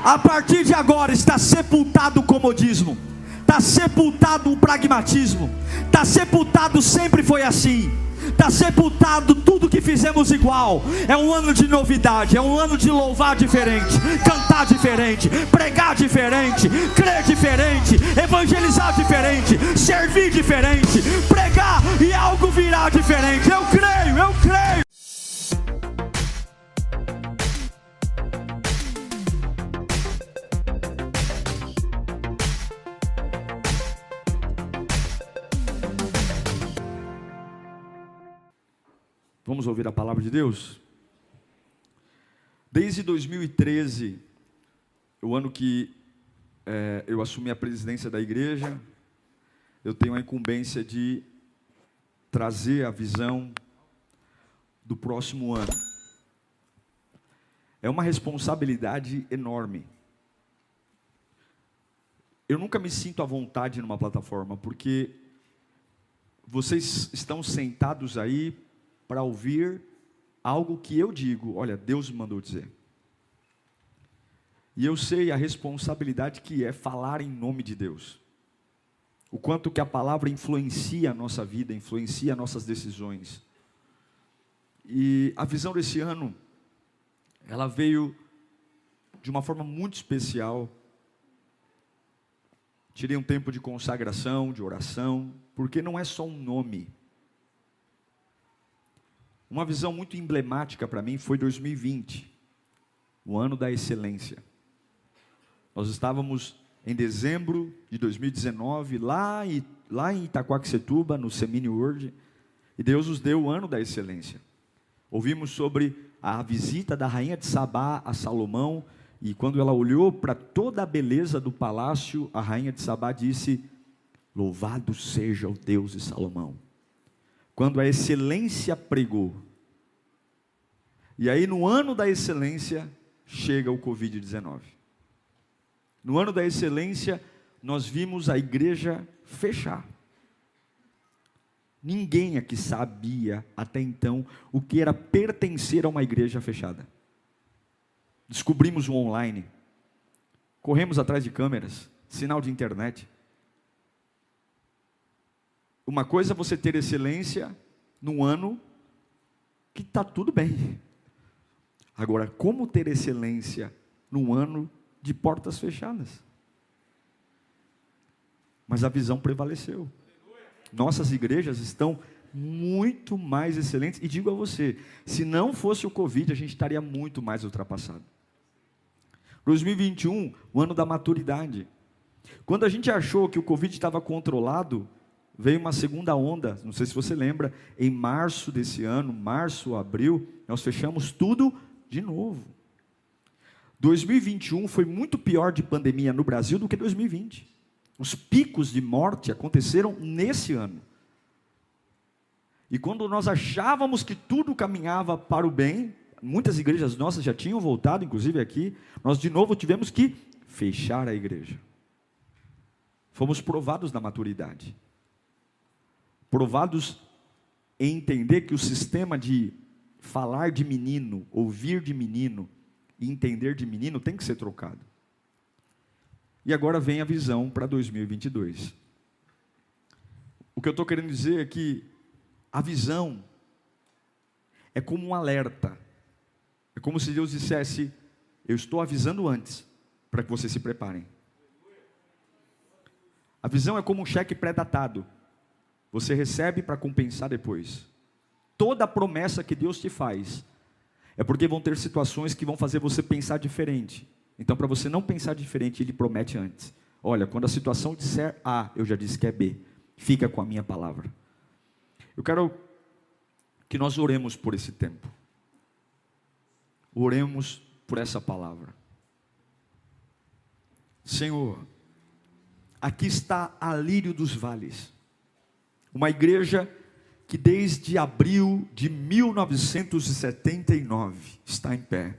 A partir de agora está sepultado o comodismo, está sepultado o pragmatismo, está sepultado sempre foi assim, está sepultado tudo que fizemos igual. É um ano de novidade, é um ano de louvar diferente, cantar diferente, pregar diferente, crer diferente, evangelizar diferente, servir diferente, pregar e algo virá diferente. Eu creio, eu creio. Vamos ouvir a palavra de Deus? Desde 2013, o ano que eu assumi a presidência da igreja, eu tenho a incumbência de trazer a visão do próximo ano. É uma responsabilidade enorme. Eu nunca me sinto à vontade numa plataforma, porque vocês estão sentados aí para ouvir algo que eu digo, olha, Deus me mandou dizer. E eu sei a responsabilidade que é falar em nome de Deus. O quanto que a palavra influencia a nossa vida, influencia nossas decisões. E a visão desse ano, ela veio de uma forma muito especial. Tirei um tempo de consagração, de oração, porque não é só um nome. Uma visão muito emblemática para mim foi 2020, o ano da excelência. Nós estávamos em dezembro de 2019, lá em Itaquaquecetuba, no Semini World, e Deus nos deu o ano da excelência. Ouvimos sobre a visita da rainha de Sabá a Salomão, e quando ela olhou para toda a beleza do palácio, a rainha de Sabá disse: louvado seja o Deus de Salomão. Quando a excelência pregou. E aí no ano da excelência chega o Covid-19. No ano da excelência nós vimos a igreja fechar. Ninguém aqui sabia até então o que era pertencer a uma igreja fechada. Descobrimos o online. Corremos atrás de câmeras, sinal de internet. Uma coisa é você ter excelência num ano que está tudo bem. Agora, como ter excelência num ano de portas fechadas? Mas a visão prevaleceu. Nossas igrejas estão muito mais excelentes. E digo a você, se não fosse o Covid, a gente estaria muito mais ultrapassado. 2021, o ano da maturidade. Quando a gente achou que o Covid estava controlado, veio uma segunda onda, não sei se você lembra, em março desse ano, março, abril, nós fechamos tudo de novo. 2021 foi muito pior de pandemia no Brasil do que 2020. Os picos de morte aconteceram nesse ano. E quando nós achávamos que tudo caminhava para o bem, muitas igrejas nossas já tinham voltado, inclusive aqui, nós de novo tivemos que fechar a igreja. Fomos provados na maturidade. Provados em entender que o sistema de falar de menino, ouvir de menino e entender de menino tem que ser trocado. E agora vem a visão para 2022. O que eu estou querendo dizer é que a visão é como um alerta. É como se Deus dissesse: eu estou avisando antes, para que vocês se preparem. A visão é como um cheque pré-datado. Você recebe para compensar depois. Toda a promessa que Deus te faz é porque vão ter situações que vão fazer você pensar diferente. Então, para você não pensar diferente, Ele promete antes. Olha, quando a situação disser A, eu já disse que é B. Fica com a minha palavra. Eu quero que nós oremos por esse tempo. Oremos por essa palavra. Senhor, aqui está a Lírio dos Vales. Uma igreja que desde abril de 1979 está em pé.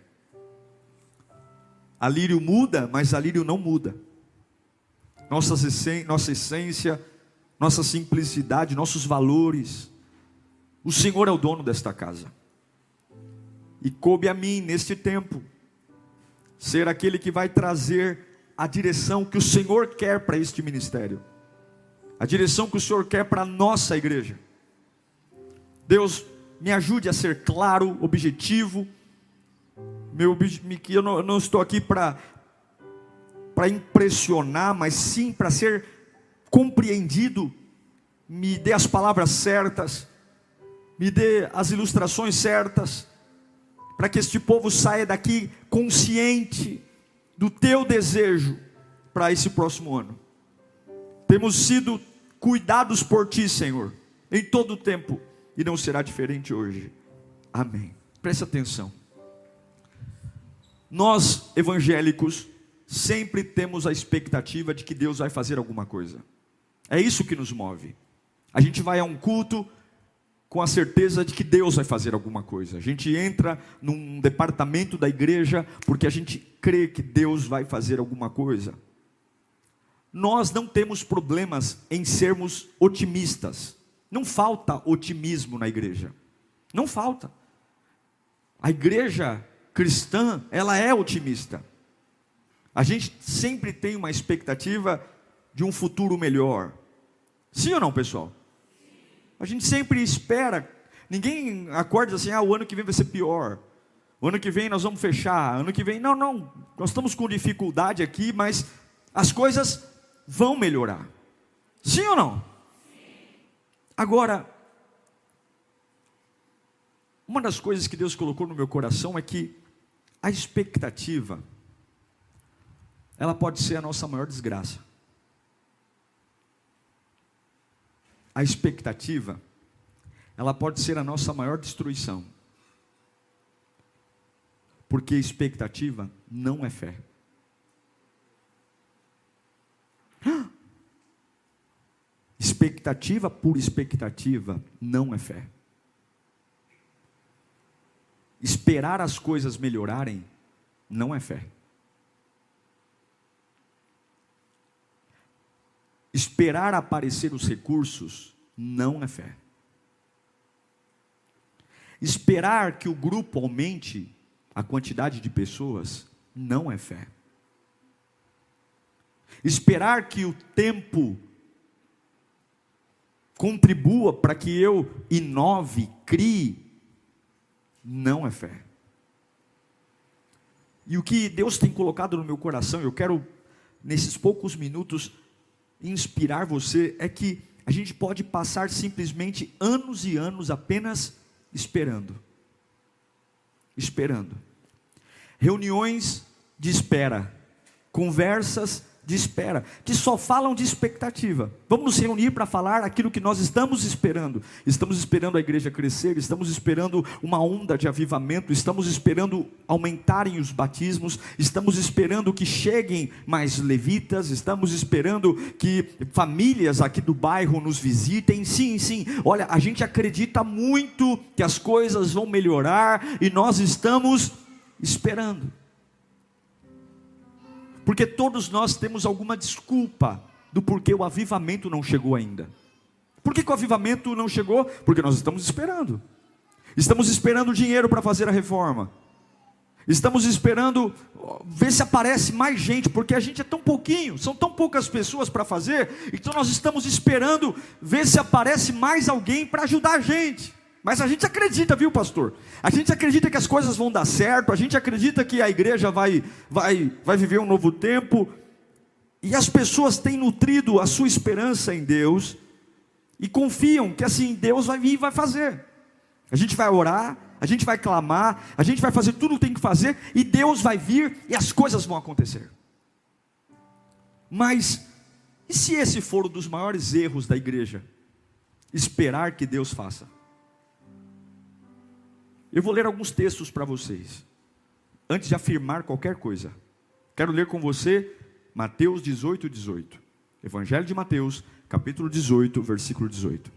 A Lírio muda, mas a Lírio não muda. Nossa essência, nossa simplicidade, nossos valores. O Senhor é o dono desta casa. E coube a mim, neste tempo, ser aquele que vai trazer a direção que o Senhor quer para este ministério, a direção que o Senhor quer para a nossa igreja. Deus, me ajude a ser claro, objetivo, que eu não estou aqui para impressionar, mas sim para ser compreendido. Me dê as palavras certas, me dê as ilustrações certas, para que este povo saia daqui consciente do teu desejo para esse próximo ano. Temos sido cuidados por ti, Senhor, em todo o tempo, e não será diferente hoje. Amém. Preste atenção. Nós, evangélicos, sempre temos a expectativa de que Deus vai fazer alguma coisa. É isso que nos move. A gente vai a um culto com a certeza de que Deus vai fazer alguma coisa. A gente entra num departamento da igreja porque a gente crê que Deus vai fazer alguma coisa. Nós não temos problemas em sermos otimistas. Não falta otimismo na igreja. Não falta. A igreja cristã, ela é otimista. A gente sempre tem uma expectativa de um futuro melhor. Sim ou não, pessoal? A gente sempre espera. Ninguém acorda assim, o ano que vem vai ser pior. O ano que vem nós vamos fechar. Ano que vem, não. Nós estamos com dificuldade aqui, mas as coisas vão melhorar. Sim ou não? Agora, uma das coisas que Deus colocou no meu coração é que a expectativa, ela pode ser a nossa maior desgraça. A expectativa, ela pode ser a nossa maior destruição. Porque expectativa não é fé. Expectativa por expectativa não é fé. Esperar as coisas melhorarem não é fé. Esperar aparecer os recursos não é fé. Esperar que o grupo aumente a quantidade de pessoas não é fé. Esperar que o tempo contribua para que eu inove, crie, não é fé. E o que Deus tem colocado no meu coração, eu quero nesses poucos minutos inspirar você, é que a gente pode passar simplesmente anos e anos apenas esperando. Reuniões de espera, conversas de espera, que só falam de expectativa. Vamos nos reunir para falar aquilo que nós estamos esperando. Estamos esperando a igreja crescer, estamos esperando uma onda de avivamento, estamos esperando aumentarem os batismos, estamos esperando que cheguem mais levitas, estamos esperando que famílias aqui do bairro nos visitem. Sim, olha, a gente acredita muito que as coisas vão melhorar e nós estamos esperando. Porque todos nós temos alguma desculpa do porquê o avivamento não chegou ainda. Por que o avivamento não chegou? Porque nós estamos esperando. Estamos esperando dinheiro para fazer a reforma. Estamos esperando ver se aparece mais gente, porque a gente é tão pouquinho, são tão poucas pessoas para fazer, então nós estamos esperando ver se aparece mais alguém para ajudar a gente. Mas a gente acredita, viu, pastor? A gente acredita que as coisas vão dar certo, a gente acredita que a igreja vai viver um novo tempo, e as pessoas têm nutrido a sua esperança em Deus, e confiam que assim, Deus vai vir e vai fazer. A gente vai orar, a gente vai clamar, a gente vai fazer tudo o que tem que fazer, e Deus vai vir, e as coisas vão acontecer. Mas, e se esse for um dos maiores erros da igreja? Esperar que Deus faça. Eu vou ler alguns textos para vocês, antes de afirmar qualquer coisa. Quero ler com você Mateus 18. Evangelho de Mateus, capítulo 18, versículo 18.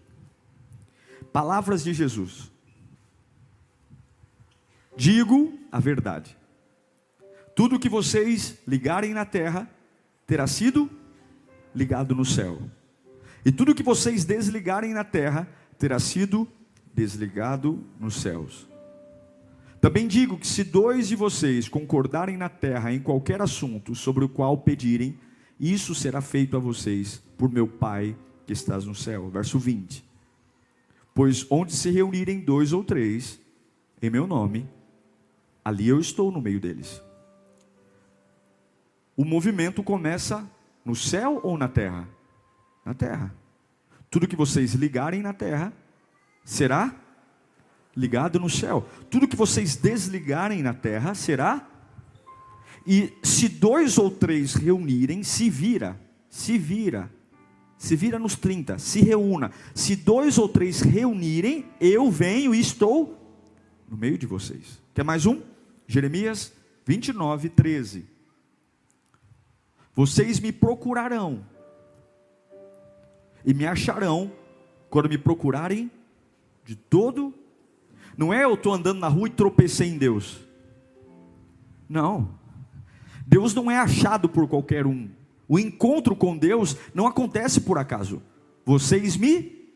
Palavras de Jesus. Digo a verdade. Tudo o que vocês ligarem na terra, terá sido ligado no céu. E tudo o que vocês desligarem na terra, terá sido desligado nos céus. Também digo que se 2 de vocês concordarem na terra em qualquer assunto sobre o qual pedirem, isso será feito a vocês por meu Pai que estás no céu. Verso 20. Pois onde se reunirem 2 ou 3 em meu nome, ali eu estou no meio deles. O movimento começa no céu ou na terra? Na terra. Tudo que vocês ligarem na terra será ligado no céu. Tudo que vocês desligarem na terra será. E se 2 ou 3 reunirem, se vira nos 30, se reúna. Se 2 ou 3 reunirem, eu venho e estou no meio de vocês. Quer mais um? Jeremias 29, 13. Vocês me procurarão e me acharão quando me procurarem de todo. Não é eu estou andando na rua e tropecei em Deus. Não. Deus não é achado por qualquer um. O encontro com Deus não acontece por acaso. Vocês me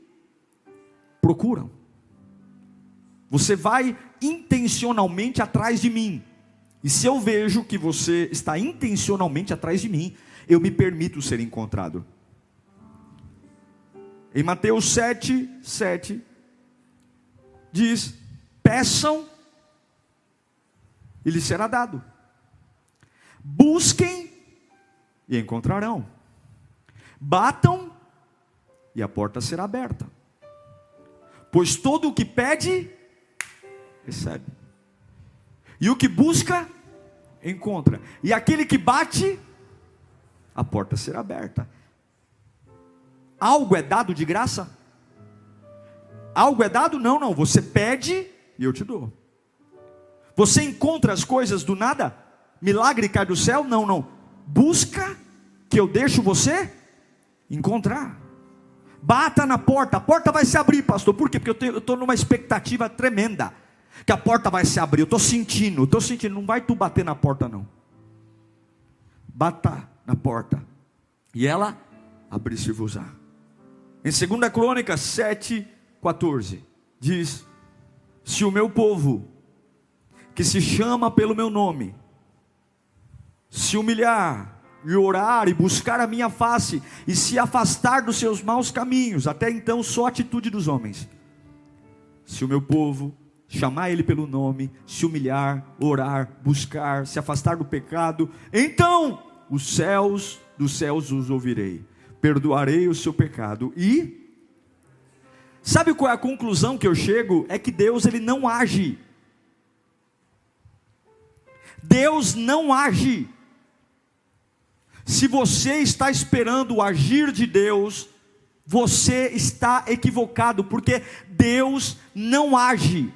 procuram. Você vai intencionalmente atrás de mim. E se eu vejo que você está intencionalmente atrás de mim, eu me permito ser encontrado. Em Mateus 7, 7, diz: peçam e lhes será dado. Busquem e encontrarão. Batam e a porta será aberta. Pois todo o que pede, recebe. E o que busca, encontra. E aquele que bate, a porta será aberta. Algo é dado de graça? Algo é dado? Não, não. Você pede e eu te dou. Você encontra as coisas do nada? Milagre cai do céu? Não, não. Busca que eu deixo você encontrar. Bata na porta. A porta vai se abrir, pastor. Por quê? Porque eu estou numa expectativa tremenda que a porta vai se abrir. Eu estou sentindo. Não vai tu bater na porta, não. Bata na porta e ela abrir-se-vos-á. Em 2 Crônicas 7, 14, diz: se o meu povo, que se chama pelo meu nome, se humilhar e orar e buscar a minha face e se afastar dos seus maus caminhos, até então só a atitude dos homens. Se o meu povo chamar ele pelo nome, se humilhar, orar, buscar, se afastar do pecado, então os céus dos céus os ouvirei, perdoarei o seu pecado. E sabe qual é a conclusão que eu chego? É que Deus, ele não age. Deus não age. Se você está esperando o agir de Deus, você está equivocado, porque Deus não age.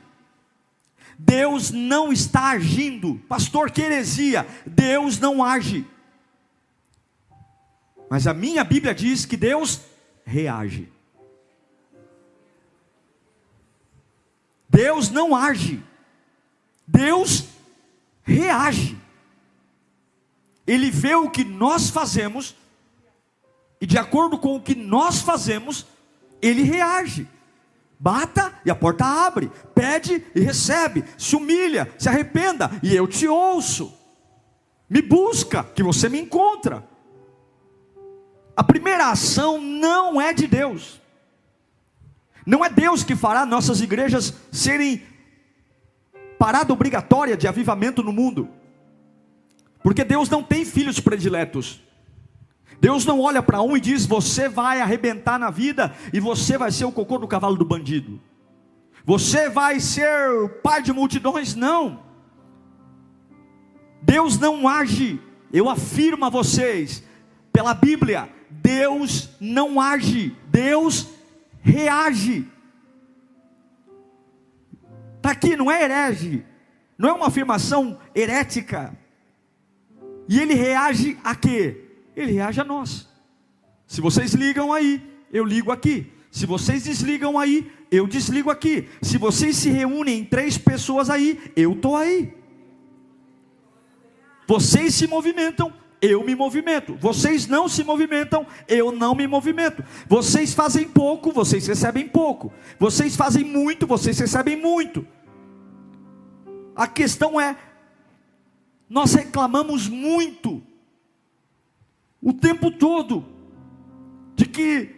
Deus não está agindo. Pastor, que heresia! Deus não age. Mas a minha Bíblia diz que Deus reage. Deus não age. Deus reage. Ele vê o que nós fazemos e de acordo com o que nós fazemos, ele reage. Bata e a porta abre, pede e recebe, se humilha, se arrependa e eu te ouço. Me busca que você me encontra. A primeira ação não é de Deus. Não é Deus que fará nossas igrejas serem parada obrigatória de avivamento no mundo. Porque Deus não tem filhos prediletos. Deus não olha para um e diz: você vai arrebentar na vida e você vai ser o cocô do cavalo do bandido. Você vai ser o pai de multidões. Não. Deus não age. Eu afirmo a vocês, pela Bíblia, Deus não age. Deus reage. Está aqui, não é herege. Não é uma afirmação herética. E ele reage a quê? Ele reage a nós. Se vocês ligam aí, eu ligo aqui. Se vocês desligam aí, eu desligo aqui. Se vocês se reúnem em 3 pessoas aí, eu estou aí. Vocês se movimentam, eu me movimento. Vocês não se movimentam, eu não me movimento. Vocês fazem pouco, vocês recebem pouco. Vocês fazem muito, vocês recebem muito. A questão é, nós reclamamos muito, o tempo todo, de que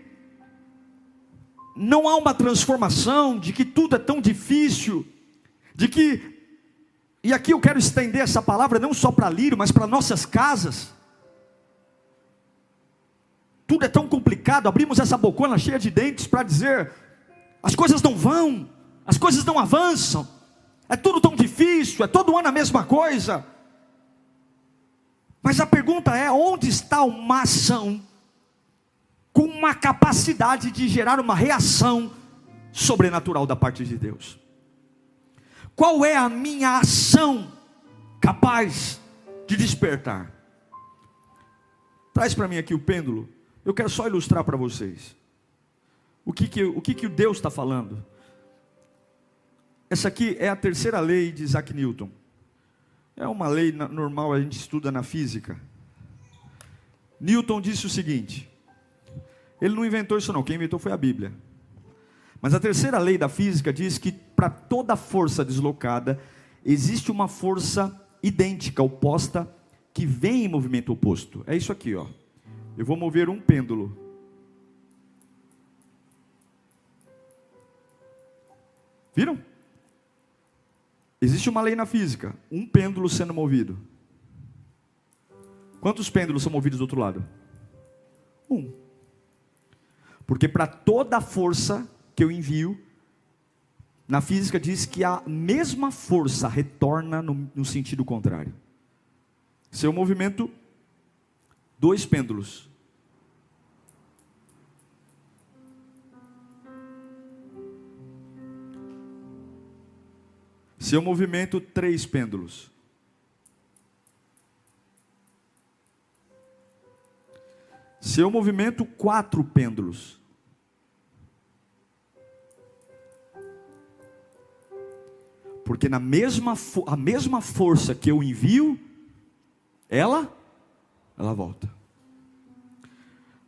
não há uma transformação, de que tudo é tão difícil, de que, e aqui eu quero estender essa palavra não só para Lírio, mas para nossas casas. Tudo é tão complicado, abrimos essa bocona cheia de dentes para dizer, as coisas não vão, as coisas não avançam, é tudo tão difícil, é todo ano a mesma coisa. Mas a pergunta é, onde está uma ação com uma capacidade de gerar uma reação sobrenatural da parte de Deus? Qual é a minha ação capaz de despertar? Traz para mim aqui o pêndulo. Eu quero só ilustrar para vocês o que o Deus está falando. Essa aqui é a terceira lei de Isaac Newton. É uma lei normal, a gente estuda na física. Newton disse o seguinte, ele não inventou isso não, quem inventou foi a Bíblia. Mas a terceira lei da física diz que para toda força deslocada, existe uma força idêntica, oposta, que vem em movimento oposto. É isso aqui, ó. Eu vou mover um pêndulo. Viram? Existe uma lei na física, um pêndulo sendo movido. Quantos pêndulos são movidos do outro lado? Um. Porque para toda força que eu envio, na física diz que a mesma força retorna no sentido contrário. Se eu movimento dois pêndulos, se eu movimento três pêndulos, se eu movimento quatro pêndulos, porque a mesma força que eu envio, ela volta.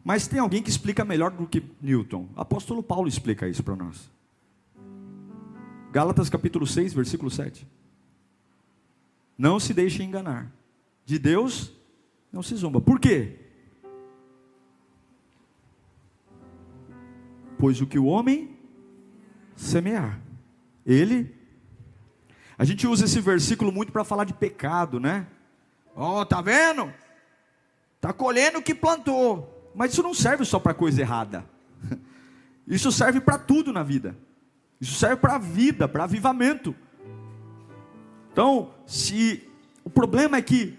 Mas tem alguém que explica melhor do que Newton. O apóstolo Paulo explica isso para nós. Gálatas capítulo 6, versículo 7. Não se deixe enganar. De Deus não se zomba. Por quê? Pois o que o homem semear, a gente usa esse versículo muito para falar de pecado, né? Ó, tá vendo? Tá colhendo o que plantou. Mas isso não serve só para coisa errada. Isso serve para tudo na vida. Isso serve para a vida, para avivamento. Então, o problema é que,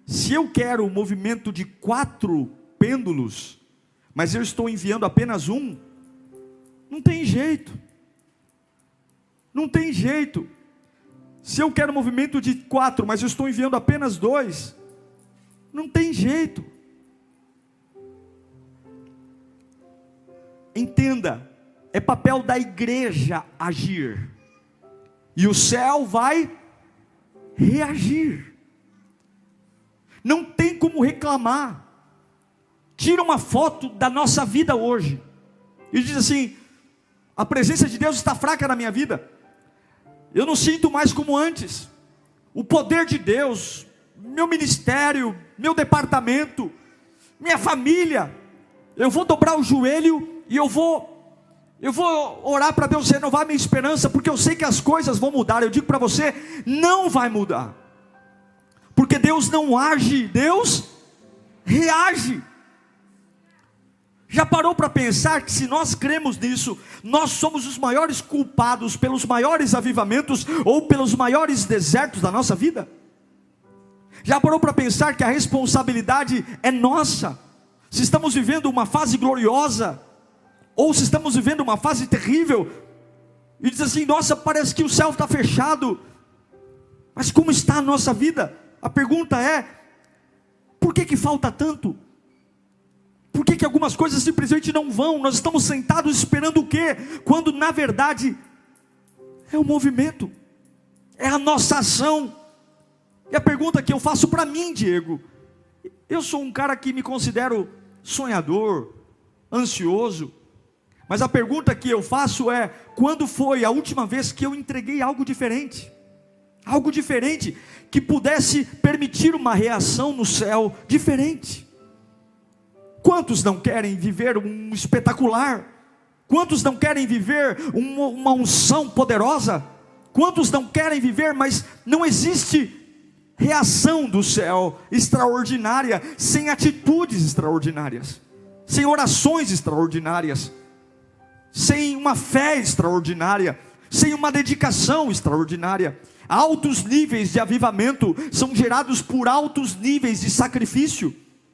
se eu quero o movimento de 4 pêndulos, mas eu estou enviando apenas um, não tem jeito. Não tem jeito. Se eu quero movimento de 4, mas eu estou enviando apenas 2, não tem jeito. Entenda, é papel da igreja agir, e o céu vai reagir. Não tem como reclamar. Tira uma foto da nossa vida hoje e diz assim: a presença de Deus está fraca na minha vida, eu não sinto mais como antes. O poder de Deus, meu ministério, meu departamento, minha família, eu vou dobrar o joelho e eu vou orar para Deus renovar minha esperança, porque eu sei que as coisas vão mudar. Eu digo para você, não vai mudar, porque Deus não age, Deus reage. Já parou para pensar que, se nós cremos nisso, nós somos os maiores culpados pelos maiores avivamentos ou pelos maiores desertos da nossa vida? Já parou para pensar que a responsabilidade é nossa? Se estamos vivendo uma fase gloriosa, ou se estamos vivendo uma fase terrível, e diz assim: nossa, parece que o céu está fechado, mas como está a nossa vida? A pergunta é: por que falta tanto? Por que algumas coisas simplesmente não vão? Nós estamos sentados esperando o quê? Quando na verdade é o movimento, é a nossa ação. E a pergunta que eu faço para mim, Diego, eu sou um cara que me considero sonhador, ansioso, mas a pergunta que eu faço é: quando foi a última vez que eu entreguei algo diferente? algo diferente, que pudesse permitir uma reação no céu diferente. Quantos não querem viver um espetacular? Quantos não querem viver uma unção poderosa? Quantos não querem viver, mas não existe reação do céu extraordinária, sem atitudes extraordinárias, sem orações extraordinárias, sem uma fé extraordinária, sem uma dedicação extraordinária. Altos níveis de avivamento são gerados por altos níveis de sacrifício.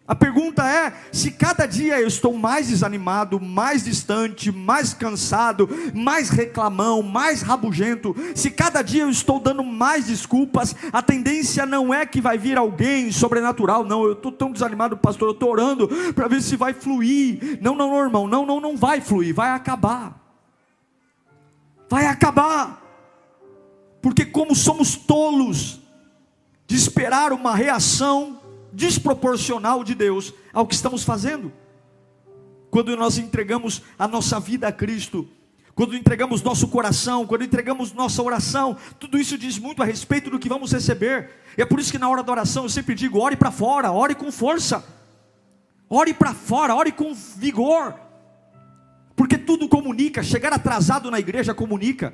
A pergunta é, se cada dia eu estou mais desanimado, mais distante, mais cansado, mais reclamão, mais rabugento, se cada dia eu estou dando mais desculpas, a tendência não é que vai vir alguém sobrenatural. Não, eu estou tão desanimado, pastor, eu estou orando para ver se vai fluir. Não, irmão, não vai fluir, vai acabar. Vai acabar. Porque como somos tolos de esperar uma reação desproporcional de Deus ao que estamos fazendo. Quando nós entregamos a nossa vida a Cristo, quando entregamos nosso coração, quando entregamos nossa oração, tudo isso diz muito a respeito do que vamos receber. E é por isso que na hora da oração eu sempre digo, ore para fora, ore com força, ore para fora, ore com vigor, porque tudo comunica. Chegar atrasado na igreja comunica,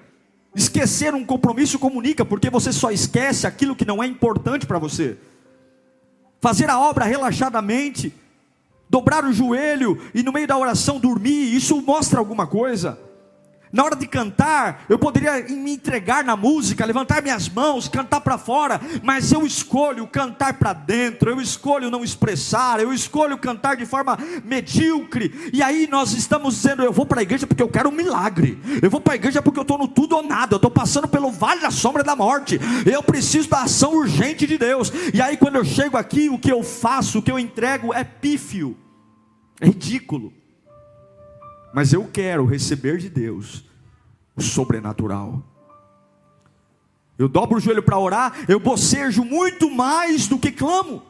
esquecer um compromisso comunica, porque você só esquece aquilo que não é importante para você. Fazer a obra relaxadamente, dobrar o joelho e no meio da oração dormir, isso mostra alguma coisa. Na hora de cantar, eu poderia me entregar na música, levantar minhas mãos, cantar para fora, mas eu escolho cantar para dentro, eu escolho não expressar, eu escolho cantar de forma medíocre. E aí nós estamos dizendo, eu vou para a igreja porque eu quero um milagre, eu vou para a igreja porque eu estou no tudo ou nada, eu estou passando pelo vale da sombra da morte, eu preciso da ação urgente de Deus. E aí quando eu chego aqui, o que eu faço, o que eu entrego é pífio, é ridículo. Mas eu quero receber de Deus o sobrenatural. Eu dobro o joelho para orar, eu bocejo muito mais do que clamo.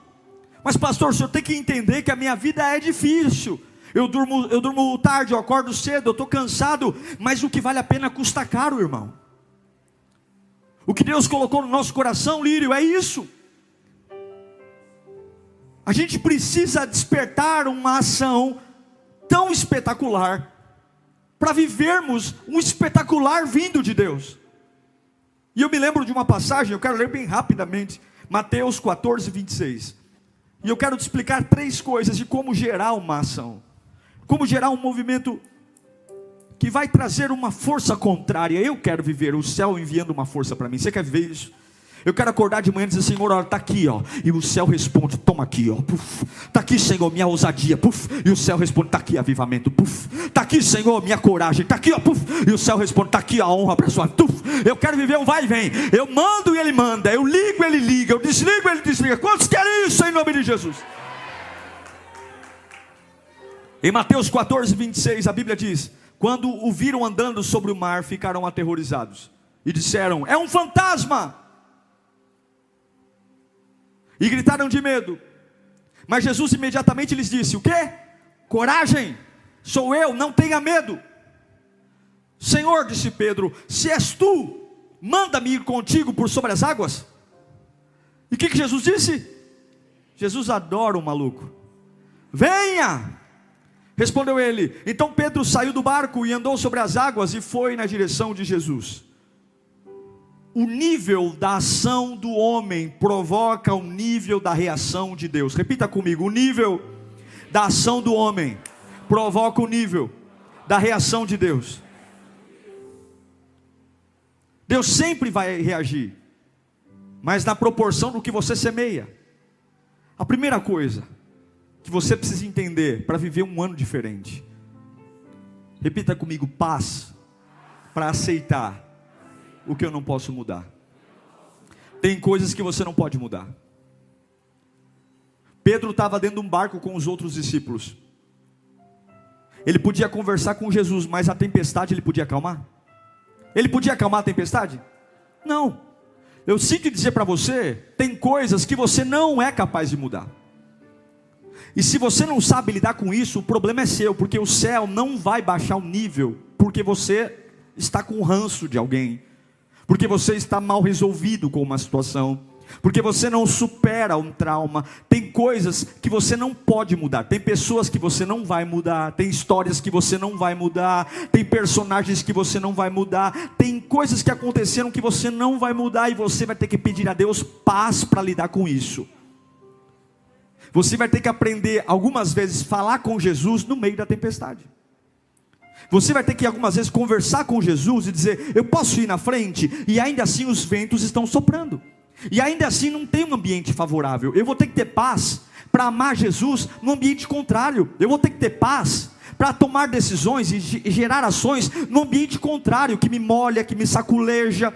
Mas pastor, o senhor tem que entender que a minha vida é difícil. Eu durmo tarde, eu acordo cedo, eu estou cansado. Mas o que vale a pena custa caro, irmão. O que Deus colocou no nosso coração, Lírio, é isso. A gente precisa despertar uma ação tão espetacular, para vivermos um espetacular vindo de Deus. E eu me lembro de uma passagem, eu quero ler bem rapidamente, Mateus 14, 26. E eu quero te explicar 3 coisas de como gerar uma ação, como gerar um movimento que vai trazer uma força contrária. Eu quero viver o céu enviando uma força para mim. Você quer ver isso? Eu quero acordar de manhã e dizer, Senhor, olha, está aqui, ó. E o céu responde, toma aqui, ó. Está aqui, Senhor, minha ousadia. Puf. E o céu responde, está aqui avivamento. Está aqui, Senhor, minha coragem. Está aqui, ó. Puf. E o céu responde, está aqui a honra para a sua. Eu quero viver um vai e vem. Eu mando e Ele manda. Eu ligo, Ele liga. Eu desligo, Ele desliga. Quantos querem isso em nome de Jesus? Em Mateus 14, 26, a Bíblia diz, quando o viram andando sobre o mar, ficaram aterrorizados. E disseram, é um fantasma. E gritaram de medo. Mas Jesus imediatamente lhes disse, o quê? Coragem, sou eu, não tenha medo. Senhor, disse Pedro, se és tu, manda-me ir contigo por sobre as águas. E o que Jesus disse? Jesus adora o maluco. Venha, respondeu ele. Então Pedro saiu do barco e andou sobre as águas e foi na direção de Jesus. O nível da ação do homem provoca o nível da reação de Deus. Repita comigo, o nível da ação do homem provoca o nível da reação de Deus. Deus sempre vai reagir, mas na proporção do que você semeia. A primeira coisa que você precisa entender para viver um ano diferente, repita comigo, paz para aceitar o que eu não posso mudar. Tem coisas que você não pode mudar. Pedro estava dentro de um barco com os outros discípulos. Ele podia conversar com Jesus, mas a tempestade ele podia acalmar? Ele podia acalmar a tempestade? Não. Eu sinto dizer para você, tem coisas que você não é capaz de mudar. E se você não sabe lidar com isso, o problema é seu, porque o céu não vai baixar o nível, porque você está com ranço de alguém, porque você está mal resolvido com uma situação, porque você não supera um trauma. Tem coisas que você não pode mudar, tem pessoas que você não vai mudar, tem histórias que você não vai mudar, tem personagens que você não vai mudar, tem coisas que aconteceram que você não vai mudar, e você vai ter que pedir a Deus paz para lidar com isso. Você vai ter que aprender algumas vezes falar com Jesus no meio da tempestade. Você vai ter que algumas vezes conversar com Jesus e dizer: eu posso ir na frente, e ainda assim os ventos estão soprando, e ainda assim não tem um ambiente favorável. Eu vou ter que ter paz para amar Jesus no ambiente contrário. Eu vou ter que ter paz para tomar decisões e gerar ações no ambiente contrário, que me molha, que me saculeja.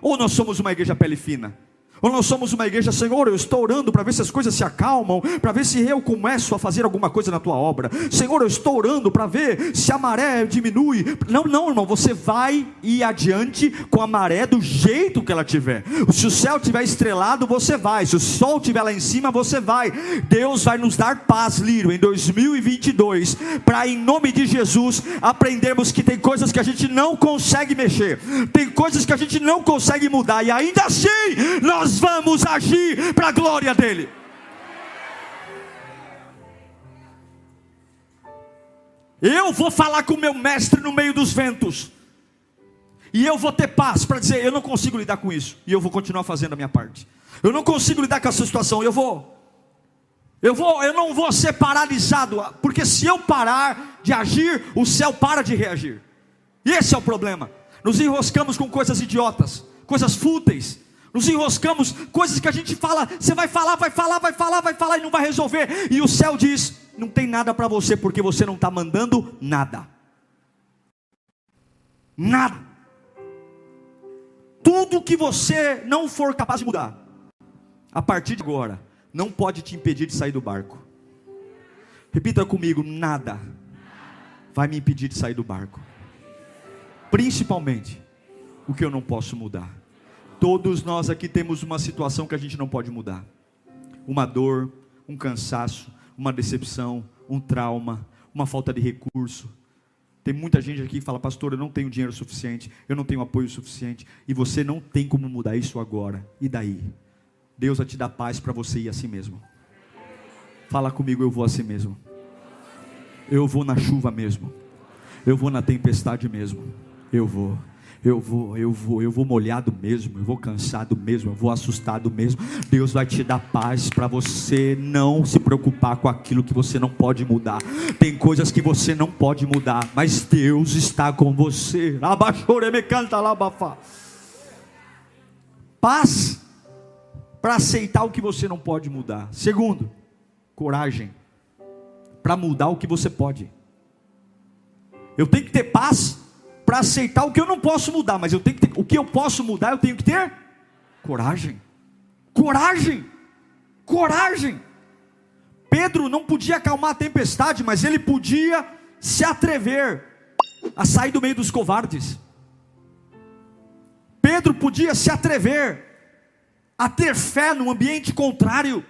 Ou nós somos uma igreja pele fina, ou nós somos uma igreja: Senhor, eu estou orando para ver se as coisas se acalmam, para ver se eu começo a fazer alguma coisa na tua obra. Senhor, eu estou orando para ver se a maré diminui. Não, não, irmão, você vai ir adiante com a maré do jeito que ela tiver. Se o céu estiver estrelado, você vai. Se o sol estiver lá em cima, você vai. Deus vai nos dar paz, Lírio, em 2022, para, em nome de Jesus, aprendermos que tem coisas que a gente não consegue mexer, tem coisas que a gente não consegue mudar, e ainda assim nós vamos agir para a glória dele. Eu vou falar com o meu mestre no meio dos ventos, e eu vou ter paz para dizer: eu não consigo lidar com isso, e eu vou continuar fazendo a minha parte. Eu não consigo lidar com essa situação, eu não vou ser paralisado, porque se eu parar de agir, o céu para de reagir. E esse é o problema. Nos enroscamos com coisas idiotas, coisas fúteis. Nos enroscamos, coisas que a gente fala, você vai falar e não vai resolver. E o céu diz: não tem nada para você, porque você não está mandando nada. Nada. Tudo que você não for capaz de mudar, a partir de agora, não pode te impedir de sair do barco. Repita comigo: nada vai me impedir de sair do barco. Principalmente o que eu não posso mudar. Todos nós aqui temos uma situação que a gente não pode mudar. Uma dor, um cansaço, uma decepção, um trauma, uma falta de recurso. Tem muita gente aqui que fala: pastor, eu não tenho dinheiro suficiente, eu não tenho apoio suficiente. E você não tem como mudar isso agora. E daí? Deus vai te dar paz para você ir assim mesmo. Fala comigo: eu vou assim mesmo. Eu vou na chuva mesmo. Eu vou na tempestade mesmo. Eu vou molhado mesmo, eu vou cansado mesmo, eu vou assustado mesmo. Deus vai te dar paz para você não se preocupar com aquilo que você não pode mudar. Tem coisas que você não pode mudar, mas Deus está com você. Paz para aceitar o que você não pode mudar. Segundo, coragem para mudar o que você pode. Eu tenho que ter paz para aceitar o que eu não posso mudar, mas eu tenho que ter, o que eu posso mudar, eu tenho que ter coragem. Coragem. Coragem. Pedro não podia acalmar a tempestade, mas ele podia se atrever a sair do meio dos covardes. Pedro podia se atrever a ter fé num ambiente contrário.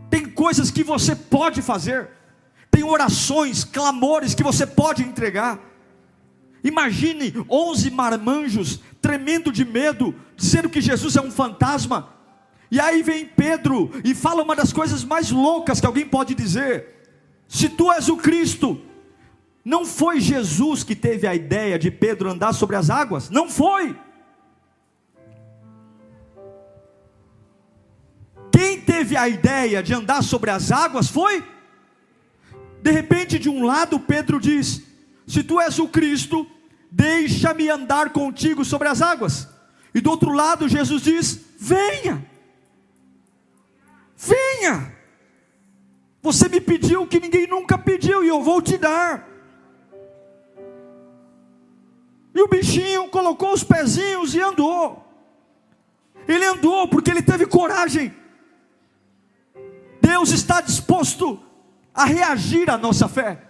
Tem coisas que você pode fazer, tem orações, clamores que você pode entregar. Imagine 11 marmanjos tremendo de medo, dizendo que Jesus é um fantasma. E aí vem Pedro e fala uma das coisas mais loucas que alguém pode dizer: se tu és o Cristo. Não foi Jesus que teve a ideia de Pedro andar sobre as águas? Não foi. Quem teve a ideia de andar sobre as águas foi. De repente, de um lado Pedro diz: se tu és o Cristo, deixa-me andar contigo sobre as águas. E do outro lado Jesus diz: venha, venha, você me pediu o que ninguém nunca pediu, e eu vou te dar. E o bichinho colocou os pezinhos e andou. Ele andou porque ele teve coragem. Deus está disposto a reagir à nossa fé.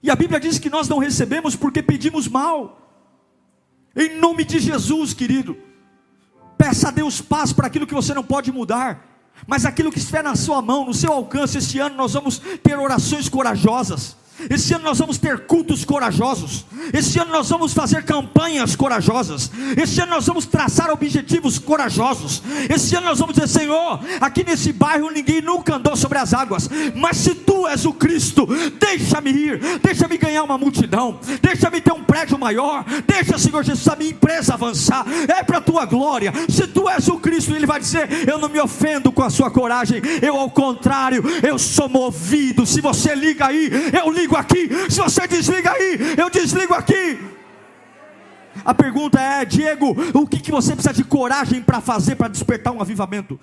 E a Bíblia diz que nós não recebemos porque pedimos mal. Em nome de Jesus, querido, peça a Deus paz para aquilo que você não pode mudar, mas aquilo que estiver na sua mão, no seu alcance. Este ano nós vamos ter orações corajosas. Esse ano nós vamos ter cultos corajosos. Esse ano nós vamos fazer campanhas corajosas. Esse ano nós vamos traçar objetivos corajosos. Esse ano nós vamos dizer: Senhor, aqui nesse bairro ninguém nunca andou sobre as águas, mas se Tu és o Cristo, deixa-me ir, deixa-me ganhar uma multidão, deixa-me ter um prédio maior, deixa, Senhor Jesus, a minha empresa avançar, é para a Tua glória. Se Tu és o Cristo, Ele vai dizer: eu não me ofendo com a sua coragem, eu ao contrário, eu sou movido. Se você liga aí, eu ligo aqui. Se você desliga aí, eu desligo aqui. A pergunta é: Diego, o que você precisa de coragem para fazer, para despertar um avivamento?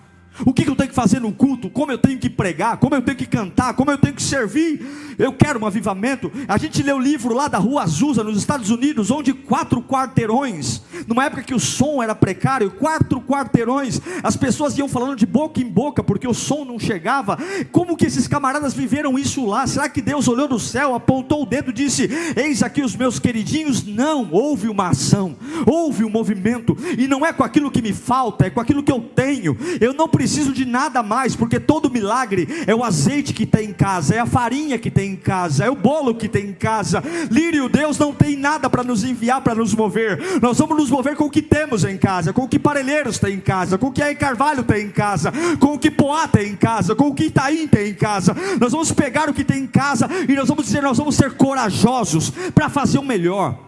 O que eu tenho que fazer no culto? Como eu tenho que pregar? Como eu tenho que cantar? Como eu tenho que servir? Eu quero um avivamento. A gente leu o livro lá da Rua Azusa, nos Estados Unidos, onde 4 quarteirões, numa época que o som era precário, 4 quarteirões, as pessoas iam falando de boca em boca, porque o som não chegava. Como que esses camaradas viveram isso lá? Será que Deus olhou do céu, apontou o dedo e disse: eis aqui os meus queridinhos? Não, houve uma ação, houve um movimento, e não é com aquilo que me falta, é com aquilo que eu tenho. Eu não preciso de nada mais, porque todo milagre é o azeite que tem em casa, é a farinha que tem em casa, é o bolo que tem em casa. Lírio, Deus não tem nada para nos enviar, para nos mover. Nós vamos nos mover com o que temos em casa, com o que Parelheiros tem em casa, com o que aí Carvalho tem em casa, com o que Poá tem em casa, com o que Itaim tem em casa. Nós vamos pegar o que tem em casa e nós vamos dizer: nós vamos ser corajosos para fazer o melhor,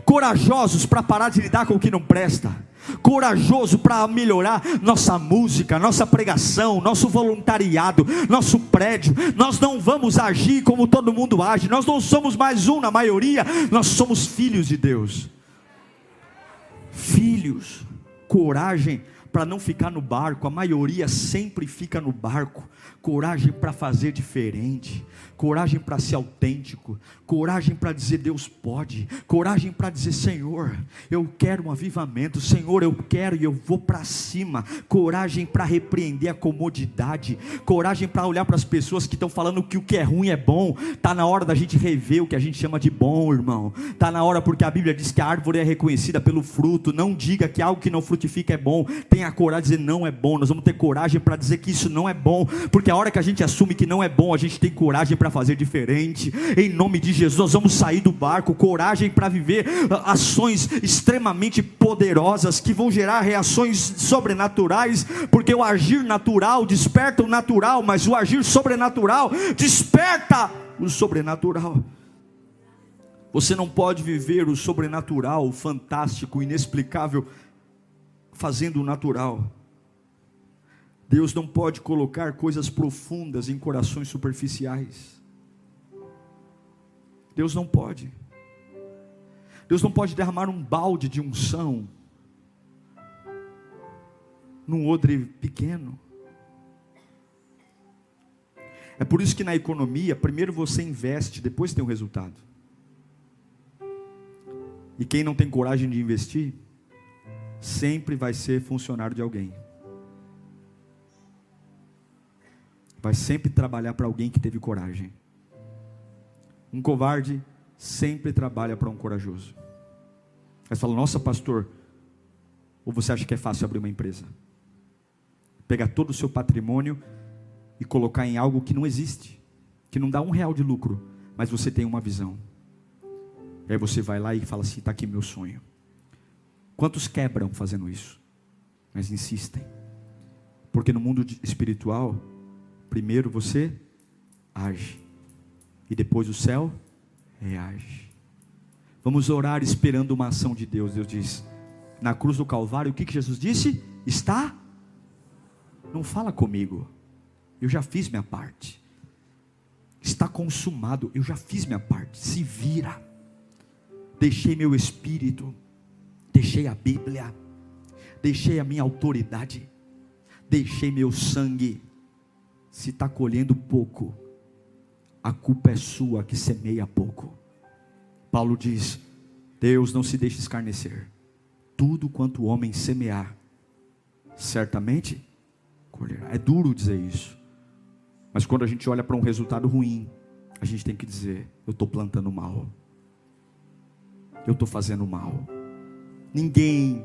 corajosos para parar de lidar com o que não presta, corajoso para melhorar nossa música, nossa pregação, nosso voluntariado, nosso prédio. Nós não vamos agir como todo mundo age. Nós não somos mais um na maioria. Nós somos filhos de Deus. Filhos. Coragem para não ficar no barco. A maioria sempre fica no barco. Coragem para fazer diferente, coragem para ser autêntico, coragem para dizer: Deus pode, coragem para dizer: Senhor, eu quero um avivamento, Senhor, eu quero e eu vou para cima. Coragem para repreender a comodidade, coragem para olhar para as pessoas que estão falando que o que é ruim é bom. Está na hora da gente rever o que a gente chama de bom, irmão. Está na hora, porque a Bíblia diz que a árvore é reconhecida pelo fruto. Não diga que algo que não frutifica é bom. Tenha a coragem de dizer: não é bom. Nós vamos ter coragem para dizer que isso não é bom, porque a hora que a gente assume que não é bom, a gente tem coragem para fazer diferente. Em nome de Jesus, nós vamos sair do barco. Coragem para viver ações extremamente poderosas, que vão gerar reações sobrenaturais, porque o agir natural desperta o natural, mas o agir sobrenatural desperta o sobrenatural. Você não pode viver o sobrenatural, o fantástico, o inexplicável, fazendo o natural. Deus não pode colocar coisas profundas em corações superficiais. Deus não pode. Deus não pode derramar um balde de unção num odre pequeno. É por isso que na economia, primeiro você investe, depois tem o resultado. E quem não tem coragem de investir, sempre vai ser funcionário de alguém. Vai sempre trabalhar para alguém que teve coragem. Um covarde sempre trabalha para um corajoso. Aí você fala: nossa, pastor, ou você acha que é fácil abrir uma empresa? Pegar todo o seu patrimônio e colocar em algo que não existe, que não dá R$1 de lucro, mas você tem uma visão. E aí você vai lá e fala assim: está aqui meu sonho. Quantos quebram fazendo isso? Mas insistem. Porque no mundo espiritual, primeiro você age, e depois o céu reage. Vamos orar esperando uma ação de Deus. Deus diz, na cruz do Calvário, o que Jesus disse? Está? Não fala comigo, eu já fiz minha parte. Está consumado, eu já fiz minha parte. Se vira. Deixei meu espírito, deixei a Bíblia, deixei a minha autoridade, deixei meu sangue. Se está colhendo pouco, a culpa é sua que semeia pouco. Paulo diz: Deus não se deixa escarnecer. Tudo quanto o homem semear, certamente colherá. É duro dizer isso, mas quando a gente olha para um resultado ruim, a gente tem que dizer: eu estou plantando mal, eu estou fazendo mal. Ninguém,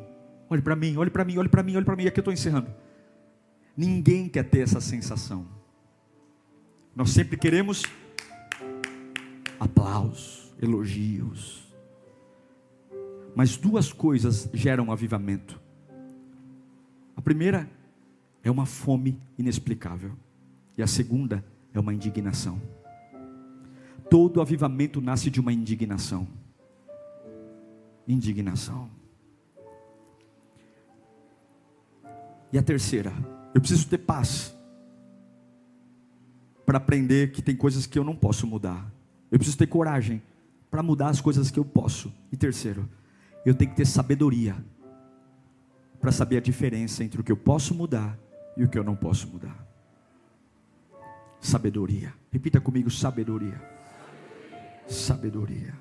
olhe para mim, olhe para mim, olhe para mim, olhe para mim. E aqui eu estou encerrando. Ninguém quer ter essa sensação. Nós sempre queremos a aplausos, elogios. Mas duas coisas geram avivamento. A primeira é uma fome inexplicável. E a segunda é uma indignação. Todo avivamento nasce de uma indignação. Indignação. E a terceira, eu preciso ter paz para aprender que tem coisas que eu não posso mudar. Eu preciso ter coragem para mudar as coisas que eu posso. E terceiro, eu tenho que ter sabedoria para saber a diferença entre o que eu posso mudar e o que eu não posso mudar. Sabedoria. Repita comigo: sabedoria. Sabedoria.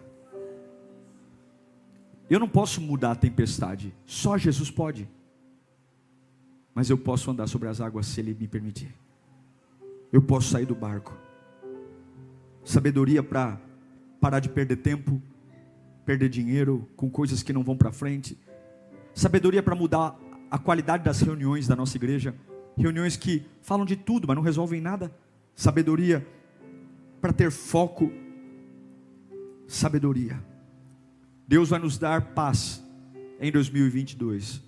Eu não posso mudar a tempestade, só Jesus pode. Mas eu posso andar sobre as águas se Ele me permitir. Eu posso sair do barco. Sabedoria para parar de perder tempo, perder dinheiro com coisas que não vão para frente. Sabedoria para mudar a qualidade das reuniões da nossa igreja. Reuniões que falam de tudo, mas não resolvem nada. Sabedoria para ter foco. Sabedoria. Deus vai nos dar paz em 2022.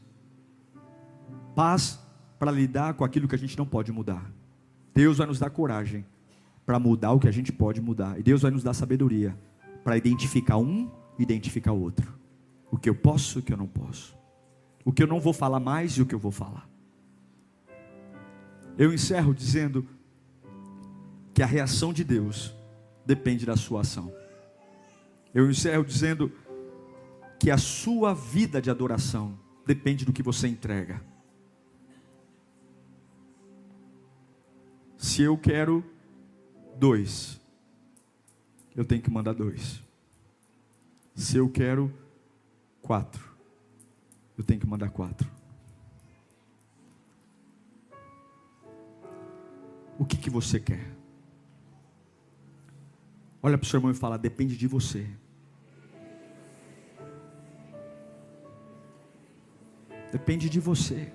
Paz para lidar com aquilo que a gente não pode mudar. Deus vai nos dar coragem para mudar o que a gente pode mudar. E Deus vai nos dar sabedoria para identificar um e identificar o outro. O que eu posso e o que eu não posso. O que eu não vou falar mais e o que eu vou falar. Eu encerro dizendo que a reação de Deus depende da sua ação. Eu encerro dizendo que a sua vida de adoração depende do que você entrega. Se eu quero 2, eu tenho que mandar 2. Se eu quero 4, eu tenho que mandar 4. O que você quer? Olha para o seu irmão e fala: depende de você. Depende de você.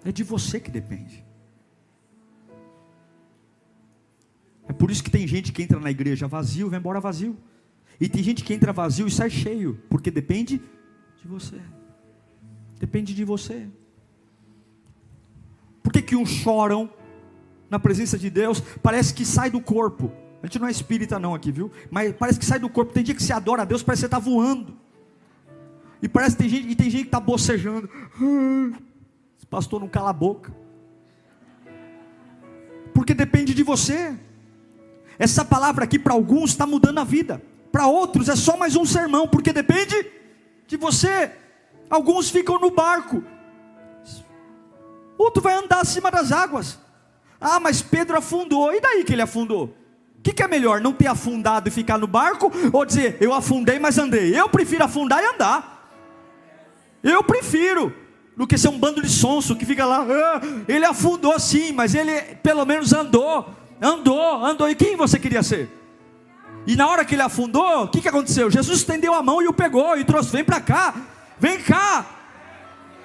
É de você que depende. É por isso que tem gente que entra na igreja vazio, vai embora vazio. E tem gente que entra vazio e sai cheio, porque depende de você. Depende de você. Por que uns choram na presença de Deus? Parece que sai do corpo. A gente não é espírita não aqui, viu? Mas parece que sai do corpo. Tem dia que você adora a Deus, parece que você está voando. E parece que tem gente que está bocejando. Esse pastor não cala a boca. Porque depende de você. Essa palavra aqui para alguns está mudando a vida. Para outros é só mais um sermão, porque depende de você. Alguns ficam no barco. Outro vai andar acima das águas. Ah, mas Pedro afundou. E daí que ele afundou? O que é melhor? Não ter afundado e ficar no barco? Ou dizer, eu afundei, mas andei? Eu prefiro afundar e andar. Eu prefiro, do que ser um bando de sonso que fica lá, ele afundou sim, mas ele pelo menos andou. E quem você queria ser? E na hora que ele afundou, o que aconteceu? Jesus estendeu a mão e o pegou e trouxe: vem para cá, vem cá.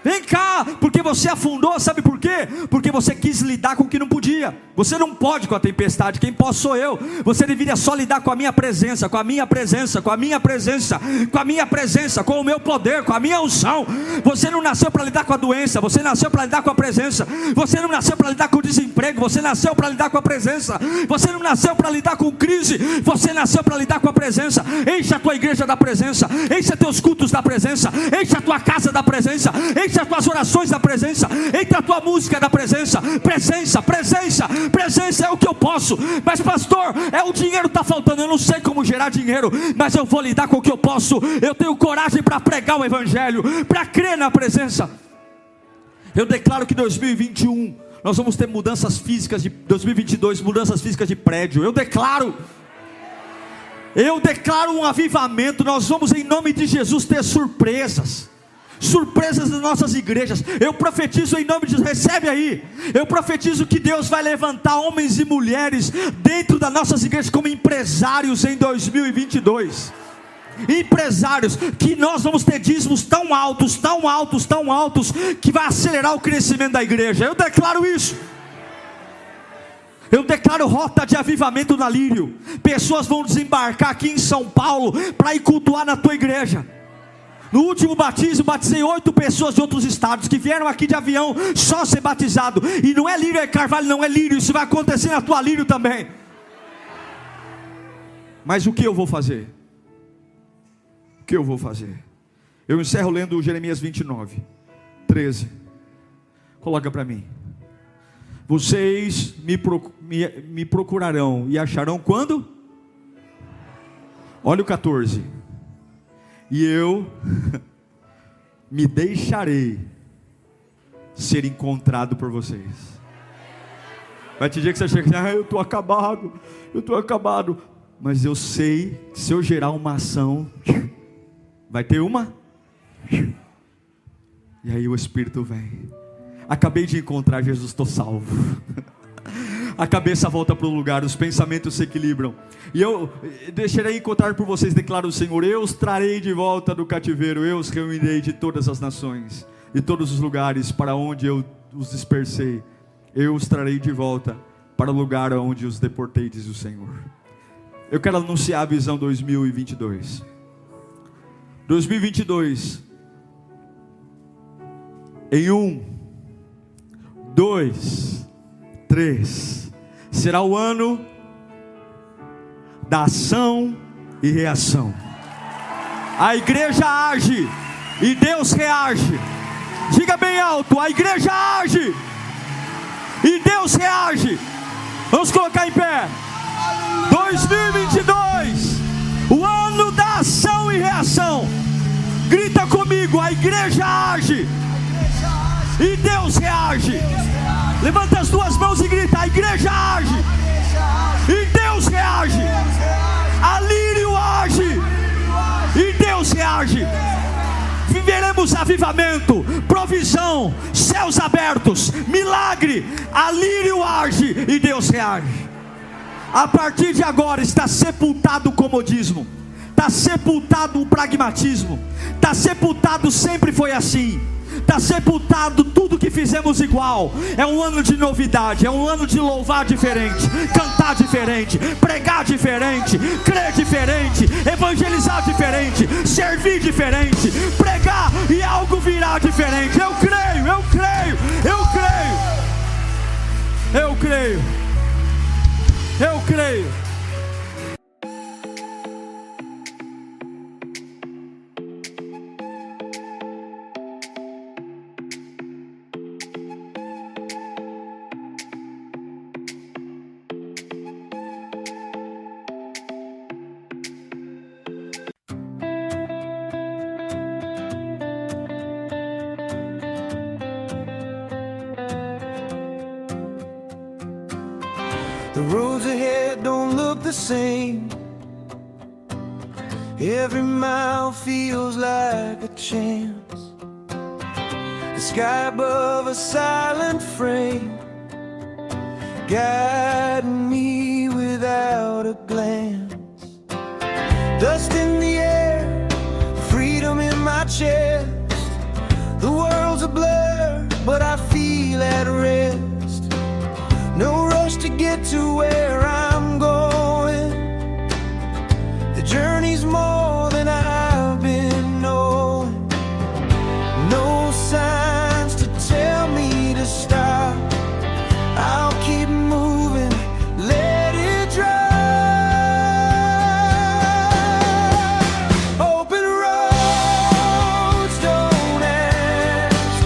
Vem cá, porque você afundou, sabe por quê? Porque você quis lidar com o que não podia. Você não pode com a tempestade, quem posso sou eu. Você deveria só lidar com a minha presença, com a minha presença, com a minha presença, com a minha presença, com o meu poder, com a minha unção. Você não nasceu para lidar com a doença, você nasceu para lidar com a presença. Você não nasceu para lidar com o desemprego, você nasceu para lidar com a presença. Você não nasceu para lidar com crise, você nasceu para lidar com a presença. Enche a tua igreja da presença, enche teus cultos da presença, enche a tua casa da presença, enche as tuas orações da presença, enche a tua música da presença. Presença é o que eu posso. Mas pastor, o dinheiro está faltando, eu não sei como gerar dinheiro, mas eu vou lidar com o que eu posso. Eu tenho coragem para pregar o evangelho, para crer na presença. Eu declaro que 2021 nós vamos ter mudanças físicas, de 2022 mudanças físicas de prédio. Eu declaro um avivamento. Nós vamos em nome de Jesus ter surpresas nas nossas igrejas. Eu profetizo em nome de Jesus, recebe aí. Eu profetizo que Deus vai levantar homens e mulheres dentro das nossas igrejas como empresários em 2022. Empresários, que nós vamos ter dízimos tão altos, que vai acelerar o crescimento da igreja. Eu declaro isso. Eu declaro rota de avivamento na Lírio. Pessoas vão desembarcar aqui em São Paulo para ir cultuar na tua igreja. No último batismo, batizei 8 pessoas de outros estados, que vieram aqui de avião, só ser batizado. E não é Lírio, é Carvalho, não é Lírio. Isso vai acontecer na tua Lírio também. Mas o que eu vou fazer? O que eu vou fazer? Eu encerro lendo Jeremias 29, 13. Coloca para mim. Vocês me procurarão e acharão quando? Olha o 14. E eu me deixarei ser encontrado por vocês. Vai te dizer que você chega, eu estou acabado. Mas eu sei que se eu gerar uma ação, vai ter uma. E aí o Espírito vem. Acabei de encontrar Jesus, estou salvo. A cabeça volta para o lugar, os pensamentos se equilibram. E eu deixarei encontrar por vocês, declara o Senhor. Eu os trarei de volta do cativeiro. Eu os reunirei de todas as nações, de todos os lugares para onde eu os dispersei. Eu os trarei de volta para o lugar onde os deportei, diz o Senhor. Eu quero anunciar a visão 2022. 2022. Em 1, 2, 3. Será o ano da ação e reação. A igreja age e Deus reage. Diga bem alto: a igreja age e Deus reage. Vamos colocar em pé. 2022, o ano da ação e reação. Grita comigo: a igreja age e Deus reage. Levanta as duas mãos e grita: a igreja age e Deus reage. A Lírio age e Deus reage. Viveremos avivamento, provisão, céus abertos, milagre. A Lírio age e Deus reage. A partir de agora está sepultado o comodismo, está sepultado o pragmatismo, está sepultado sempre foi assim. Está sepultado tudo que fizemos igual. É um ano de novidade, é um ano de louvar diferente, cantar diferente, pregar diferente, crer diferente, evangelizar diferente, servir diferente, pregar e algo virá diferente. Eu creio, eu creio, eu creio, eu creio, eu creio. The roads ahead don't look the same. Every mile feels like a chance. The sky above a silent frame, guiding me without a glance. Dust in the air, freedom in my chest. The world's a blur, but I feel at rest. No rush to get to where I'm going. The journey's more than I've been knowing. No signs to tell me to stop. I'll keep moving, let it drive. Open roads don't ask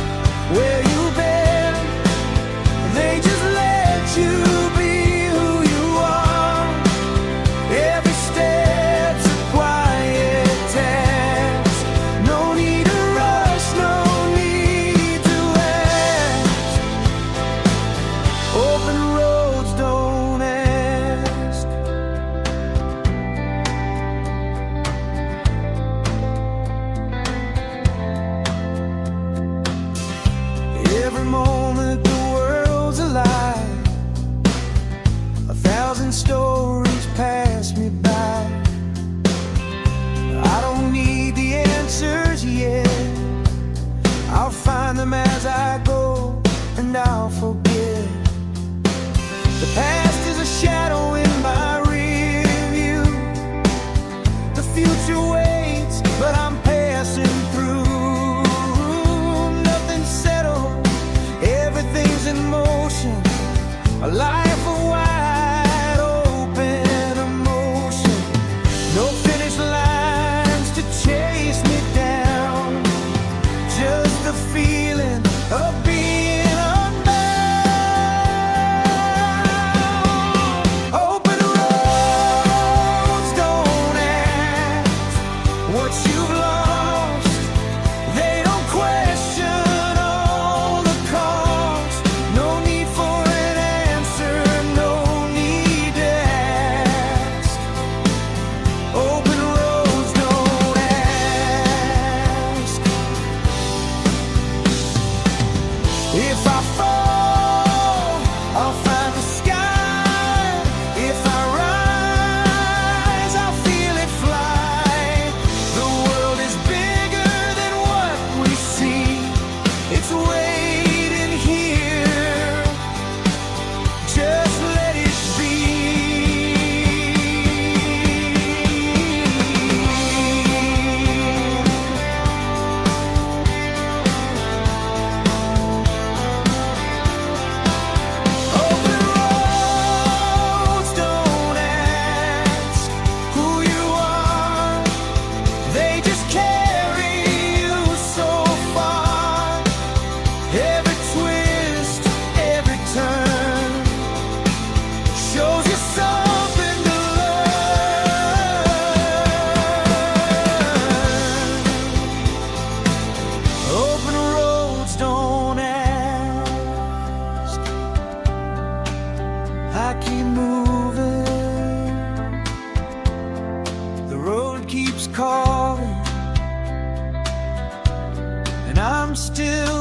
where you've been. They just let you be who you are. Every step's a quiet task. No need to rush, no need to ask. Open roads don't ask. Every moment the world's alive. 1,000 stories pass me by. I don't need the answers yet. I'll find them as I go, and I'll forget the past I keep moving, the road keeps calling, and I'm still